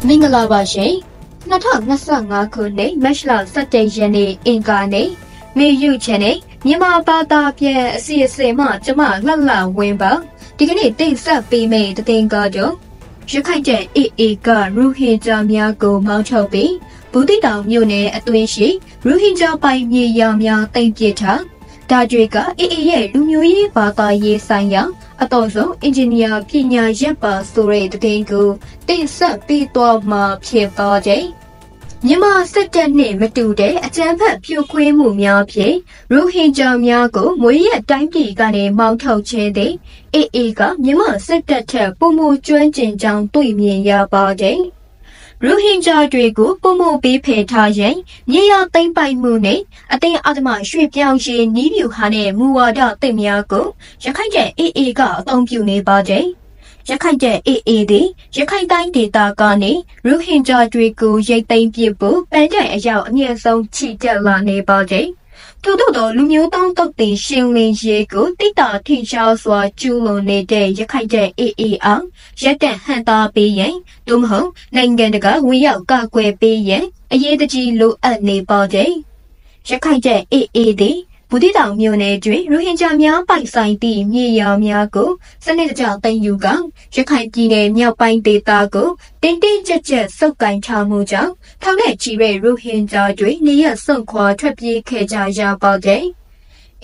မင်္ဂလာပါရှင်2025ခုနှစ်မတ်လ17ရက်နေ့အင်္ဂါနေ့မေယူချန်နဲ့မြန်မာဘာသာပြန်အစီအစဉ်မှကျမလှလှဝင်းပါဒီကနေ့တိတ်ဆက်ပေးမယ့်သတင်းကတော့ရခိုင်တဲ့AAကရူဟင်ဂျာများကိုမောင်းထုတ်ပြီးဘူးတိတောင်မြို့နယ်အတွင်းရှိရူဟင်ဂျာပိုင်မြေယာများတိမ့်ပစ်ထားဒါတွေက AA ရဲ့လူမျိုးရေးဘာသာရေးဆိုင်ရာအတော်ဆုံးအင်ဂျင်နီယာပညာရပ်ပါဆိုတဲ့သတင်းကိုတင်ဆက်ပေးသွားမှာဖြစ်ပါတယ်။မြန်မာစစ်တပ်နဲ့မတူတဲ့အကြမ်းဖက်ဖြိုခွင်းမှုများဖြင့်ရိုဟင်ဂျာများကိုမွေးရတိုင်းပြည်ကနေမောင်းထုတ်ခြင်းသည် AA ကမြန်မာစစ်တပ်ထက်ပုံမှုကျွမ်းကျင်ကြောင်းတွေ့မြင်ရပါတယ်။ရိုဟင်ဂျာတွေကိုပုံမှုပေးဖယ်ထားရင်မြေယာသိမ်းပိုက်မှုနဲ့အတင်းအဓမ္မရွှေ့ပြောင်းရေးနည်းဗျူဟာနဲ့မူဝါဒသစ်များကိုရခိုင်တဲ့ AA ကအသုံးပြုနေပါတယ်။ရခိုင်တဲ့ AA သည်ရခိုင်တိုင်းဒေသကနေရိုဟင်ဂျာတွေကိုရိတ်သိမ်းပစ်ဖို့ပန်းတိုင်အရောက်အမြင့်ဆုံးချီတက်လာနေပါတယ်။ထို့သောလူမျိုးတောင်းတတဲ့ရှင်လင်းရေးကိုတိတာထိရှားစွာကျူးလွန်နေတဲ့ရခိုင်တဲ့ AA အောင်ရက်တက်ဟန်တာပေးရင်သို့မဟုတ်နိုင်ငံတကာဝင်ရောက်ကာကွယ်ပေးရင်အရေးတကြီးလိုအပ်နေပါတယ်။ရခိုင်တဲ့ AA သည်ဘူးတိတောင်မြို့နယ်တွင်ရိုဟင်ဂျာများပိုင်ဆိုင်သည့်မြေယာများကိုစနစ်တကျသိမ်းယူကရခိုင်ပြည်နယ်မြောက်ပိုင်းဒေသကိုတင်းတင်းကြပ်ကြပ်စုပ်ကိုင်ထားမှုကြောင့်ထောင်နဲ့ချီတဲ့ရိုဟင်ဂျာတွေနေရစွန့်ခွာထွက်ပြေးခဲ့ကြရပါတယ်။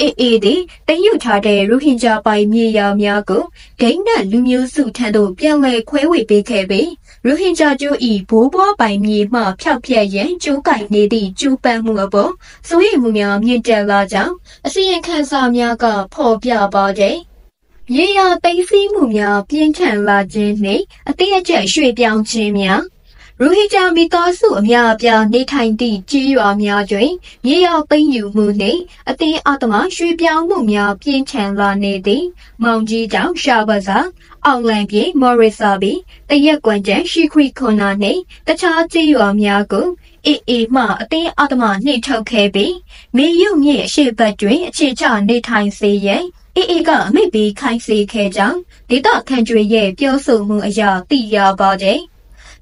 AA သည်တင်ယူထားတဲ့ရိုဟင်ဂျာပိုင်မြေယာများကိုဒိန်းနဲ့လူမျိုးစုထံသို့ပြန်လည်ခွဲဝေပေးခဲ့ပြီးရိုဟင်ဂျာကျိုးဤဘိုးဘွားပိုင်မြေမှဖျောက်ပြက်ရန်ကြိုးကိုင်နေသည့်ကျူးပန်းမှုအပေါ်စိုးရိမ်မှုများမြင့်တက်လာကြောင်းအစီရင်ခံစာများကဖော်ပြပါတယ်။မြေယာသိမ်းဆည်းမှုများပြင်းထန်လာခြင်းနှင့်အသေးအကျပ်ရွှေ့ပြောင်းခြင်းများရိုဟင်ဂျာမိသားစုအများအပြားနေထိုင်သည့်ကျေးရွာများတွင်မြေယာသိမ်းယူမှုနှင့်အတင်းအဓမ္မရွှေ့ပြောင်းမှုများပြင်းထန်လာနေသည်မောင်ကြီးတောင်ရှာဘာသာအောင်လံပြေမော်ရစ်ဆာဘီတရက်ကွန်ကျန်ရှိခွီခွန်နာနှင့်တခြားကျေးရွာများကိုAAမှအတင်းအဓမ္မနှိပ်ထုတ်ခဲ့ပြီးမြေရုပ်မြေအရှိတ်ဘက်တွင်အခြေချနေထိုင်စေရန် AA ကအမိန့်ပေးခိုင်းစေခဲ့ကြောင်းဒေသခံတွေရဲ့ပြောဆိုမှုအရသိရပါတယ်။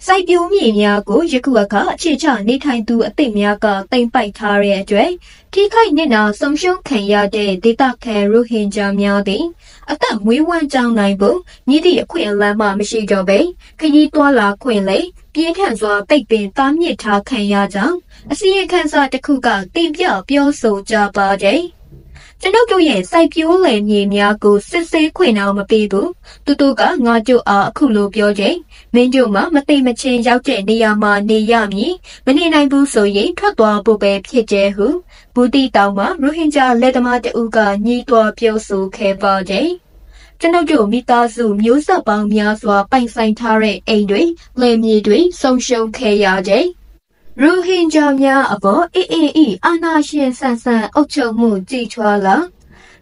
စိုက်ပျိုးမြေများကိုယခုအခါအခြေချနေထိုင်သူအသစ်များကတိမ့်ပိုက်ထားတဲ့အတွက်ထိခိုက်နစ်နာဆုံးရှုံးခံရတဲ့ဒေသခံရိုဟင်ဂျာများသည်အသက်မွေးဝမ်းကြောင်းနိုင်ဖို့မြစ်သည့်အခွင့်အလမ်းမှမရှိတော့ပေခရီးတွာလာခွင့်လေပြင်းထန်စွာပိတ်ပင်တားမြစ်ထားခံရကြောင်းအစီရင်ခံစာတစ်ခုကတင်ပြပြောဆိုကြပါတယ်။ကျွန်ုပ်တို့ရဲ့စိုက်ပျိုးလယ်မြေများကိုစစ်ဆေးခွင့်အောင်မပေးဘူးတူတူကငါတို့အားအခုလိုပြောကြမင်းတို့မှမသိမချင်းရောက်တဲ့နေရာမှာနေရမည်မနေနိုင်ဘူးဆိုရင်ထွက်သွားဖို့ပဲဖြစ်ကြဟုဘူးတီတောင်မှာရိုဟင်ဂျာလက်သမားတဦးကညှိတွားပြောဆိုခဲ့ပါတယ်ကျွန်ုပ်တို့မိသားစုမျိုးဆက်ပေါင်းများစွာပိုင်ဆိုင်ထားတဲ့အိမ်တွေလယ်မြေတွေဆုံးရှုံးခဲ့ရတဲ့ရိုဟင်ဂျာများအပေါ် AA အာဏာရှင်ဆန်ဆန်အုပ်ချုပ်မှုကြီးထွားလာ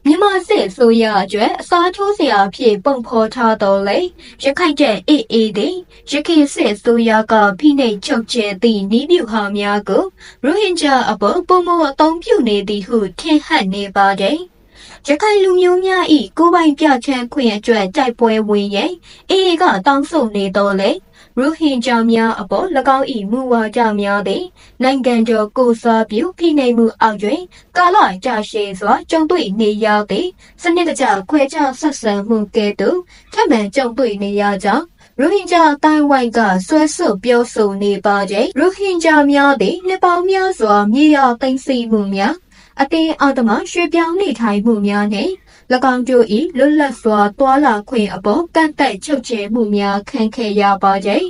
မြန်မာစစ်ဆိုရအတွက်အစားထိုးစရာဖြစ်ပုံဖော်ထားတော်လေရခိုင်တဲ့ AA သည်ရခိုင်စစ်ဆိုရကဖိနှိပ်ချုပ်ချယ်သည့်နည်းဗျူဟာများကိုရိုဟင်ဂျာအပေါ်ပုံမအသုံးပြုနေသည်ဟုထင်ဟပ်နေပါတယ်ရခိုင်လူမျိုးများ၏ကိုယ်ပိုင်ပြဋ္ဌာန်းခွင့်အတွက်တိုက်ပွဲဝင်ရင် AA ကတောင်းဆိုနေတော်လေရိုဟင်ဂျာများအပေါ်၎င်း၏မူဝါဒများသည်နိုင်ငံတော်ကိုစားပြုဖိနှိပ်မှုအောက်တွင်ကာလကြာရှည်စွာကြုံတွေ့နေရသည့်စနစ်တကျခွဲခြားဆက်ဆံမှုကဲ့သို့ထပ်မံကြုံတွေ့နေရကြောင်းရိုဟင်ဂျာတိုင်းဝိုင်းကဆွဲဆုပ်ပြောဆိုနေပါတဲ့ရိုဟင်ဂျာများသည်နှစ်ပေါင်းများစွာမြေယာသိမ်းဆည်းမှုများအတင်းအဓမ္မရွှေ့ပြောင်းနေထိုင်မှုများနှင့်၎င်းတို့၏လွတ်လပ်စွာတွာလာခွင့်အပေါ်ကန့်သတ်ချုပ်ချယ်မှုများခံခဲ့ရပါတဲ့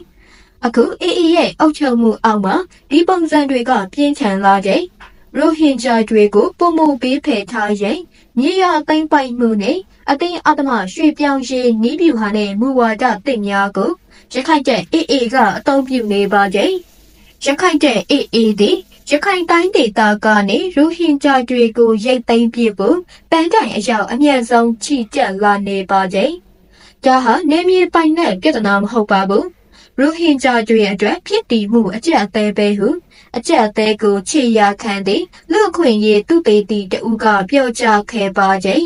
အခု AA ရဲ့အုပ်ချုပ်မှုအောက်မှာဒီပုံစံတွေကပြင်းထန်လာတဲ့ရိုဟင်ဂျာတွေကိုပုံမှုပေးဖယ်ထားရင်မြေယာသိမ်းပိုက်မှုနဲ့အတင်းအဓမ္မရွှေ့ပြောင်းရေးနည်းဗျူဟာနဲ့မူဝါဒသစ်များကိုရခိုင်တဲ့ AA ကအသုံးပြုနေပါတဲ့ရခိုင်တဲ့ AA သည်ရခိုင်တိုင်းဒေသကနေရိုဟင်ဂျာတွေကိုရိတ်သိမ်းပြဖို့ပန်းတိုင်အရောက်အမြင့်ဆုံးချီတက်လာနေပါတဲ့ဒါဟာနေမြေပိုင်တဲ့ပြဿနာမဟုတ်ပါဘူးရိုဟင်ဂျာတွေအတွက်ဖြစ်တည်မှုအကျပ်အသေးပဲဟုအကျပ်အသေးကိုခြေရခံသည်လူခွင့်ရေးသူပေတီတူကပြောကြားခဲ့ပါတဲ့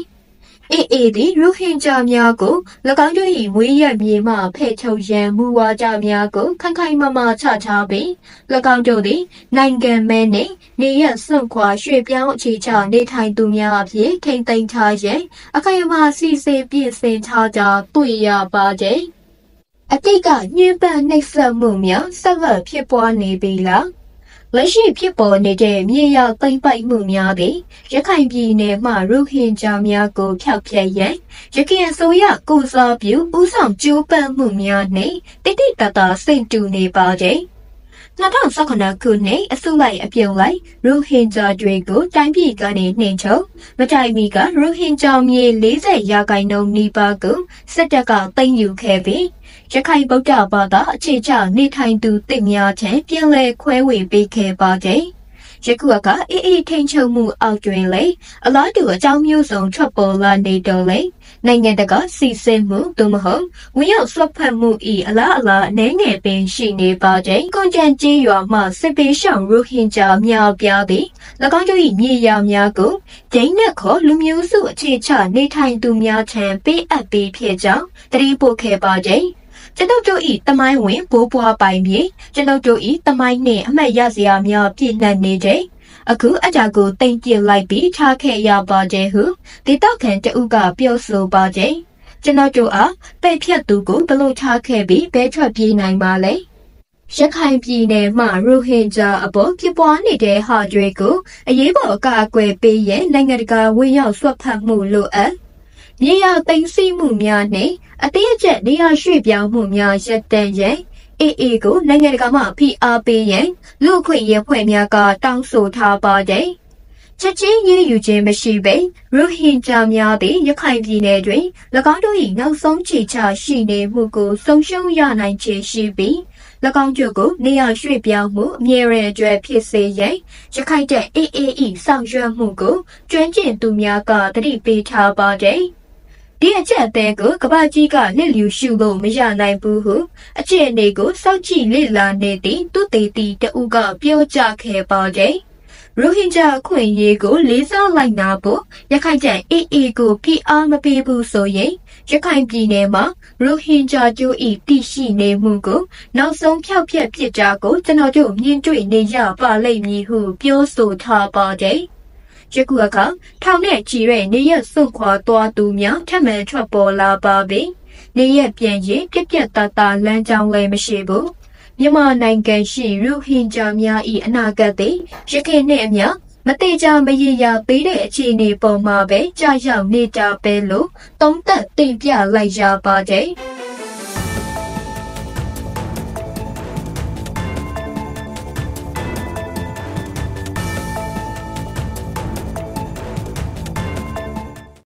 AA သည်ရိုဟင်ဂျာများကို၎င်းတို့၏ဝေးရမြေမှဖယ်ထုတ်ရန်မူဝါဒများကိုခိုင်ခိုင်မာမာချထားပြီး၎င်းတို့သည်နိုင်ငံမဲနှင့်နေရစွန့်ခွာရွှေ့ပြောင်းအခြေချနေထိုင်သူများအဖြစ်ထိန်းသိမ်းထားရန်အခိုင်အမာစီစဉ်ပြင်ဆင်ထားကြတွေ့ရပါသည်အတိတ်ကညှဉ်းပန်းနှိပ်စက်မှုများဆက်လက်ဖြစ်ပွားနေပြီလားလက်ရှိဖြစ်ပေါ်နေတဲ့မြေယာသိမ်းပိုက်မှုများသည်ရခိုင်ပြည်နယ်မှရိုဟင်ဂျာများကိုဖျောက်ဖျက်ရန်ရခိုင်အစိုးရကိုစားပြုဦးဆောင်ကြိုးပမ်းမှုများနှင့်တိတိတတ်တာစိတ်တူနေပါသည်2019ခုနှစ်အစုလိုက်အပြုံလိုက်ရိုဟင်ဂျာတွေကိုတိုင်းပြည်ကနေနှင်ထုတ်မတိုင်မီကရိုဟင်ဂျာမြေ40ရာခိုင်နှုန်းနီးပါးကိုစစ်တပ်ကသိမ်းယူခဲ့ပြီးရခိုင်ဗုဒ္ဓဘာသာအခြေချနေထိုင်သူတစ်များထံပြန်လည်ခွဲဝေပေးခဲ့ပါသည်ယခုကအေးထိန်ချုပ်မှုအောက်တွင်လေအလားတူအကြောင်းမျိုးစုံထွက်ပေါ်လာနေတော့လေနိုင်ငံတကာစီစဉ်မှုသို့မဟုတ်ဝင်ရောက်ဆွတ်ဖက်မှု၏အလားအလာအနေငယ်ပင်ရှိနေပါတဲ့ကွန်ကြံကြီးရွာမှစစ်ပေးရှောင်ရိုဟင်ဂျာများပြားသည်၎င်းတို့၏မြေယာများကိုဒိန်းနဲ့ခေါ်လူမျိုးစုအခြေချနေထိုင်သူများထံပေးအပ်ပေးဖြစ်ကြောင်းတတိပို့ခဲ့ပါတဲ့ကျွန်ုပ်တို့၏တမိုင်းဝင်ဘိုးဘွားပိုင်မြေကျွန်ုပ်တို့၏တမိုင်းနှင့်အမှတ်ရစရာများပြည့်နှက်နေတဲ့အခုအကြကိုတိမ်ပြစ်လိုက်ပြီးထားခဲ့ရပါတဲ့ဟုဒေသခံတဦးကပြောဆိုပါတဲ့ကျွန်တော်တို့အားပဲ့ဖြတ်သူကိုဘလို့ထားခဲ့ပြီးဘဲထွက်ပြေးနိုင်ပါလဲရခိုင်ပြည်နယ်မှာရိုဟင်ဂျာအပေါ်ဖြစ်ပွားနေတဲ့ဟာတွေကိုအရေးပေါ်အကာအကွယ်ပေးရန်နိုင်ငံတကာဝင်ရောက်ဆွတ်ဖက်မှုလိုအပ်မြေယာသိမ်းဆည်းမှုများနှင့်အသေးအကျက်နေရာရွှေ့ပြောင်းမှုများရပ်တန့်ရန်AA ကိုနိုင်ငံတကာမှဖိအားပေးရန်လူ့အခွင့်အရေးဖွဲ့များကတောင်းဆိုထားပါတဲ့ချက်ချင်းရည်ယူခြင်းမရှိဘဲရိုဟင်ဂျာများသည်ရခိုင်ပြည်နယ်တွင်၎င်းတို့၏နောက်ဆုံးခြေချရှိနေမှုကိုဆုံးရှုံးရနိုင်ခြေရှိပြီး၎င်းတို့ကိုနေရာရွှေ့ပြောင်းမှုအမြဲတမ်းအတွက်ဖြစ်စေရန်ရခိုင်တဲ့ AA ဆောင်ရွက်မှုကိုကျွမ်းကျင်သူများကတတိပေးထားပါတဲ့ဒီအချက်အသေးကိုကဘာကြီးကလစ်လျူရှုလို့မရနိုင်ဘူးဟုအခြေအနေကိုစောင့်ကြည့်လေ့လာနေသည့်သူတေတီတဦးကပြောကြားခဲ့ပါတဲ့ရိုဟင်ဂျာခွင့်ရေးကိုလေးစားလိုက်နာဖို့ရခိုင်ကျန် AA ကိုဖိအားမပေးဘူးဆိုရင်ရခိုင်ပြည်နယ်မှာရိုဟင်ဂျာကျိုးဤတည်ရှိနေမှုကိုနောက်ဆုံးဖျောက်ဖျက်ဖြစ်ကြကိုကျွန်တော်တို့မြင်တွေ့နေရပါလိမ့်မည်ဟုပြောဆိုထားပါတဲ့ယခုအခါထောင်နဲ့ချီတဲ့နေရစွန့်ခွာသွားသူများထပ်မံထွက်ပေါ်လာပါပြီနေရပြန်ရင်ပြက်ပြက်တသားလမ်းကြောင်းလည်းမရှိဘူးမြန်မာနိုင်ငံရှိရိုဟင်ဂျာများ၏အနာဂတ်သည်ရခိုင်နှင့်အမျှမတိကျမရေရာပေးတဲ့အခြေအနေပေါ်မှာပဲကြာရောက်နေကြပဲလို့သုံးသပ်တင်ပြလိုက်ရပါတဲ့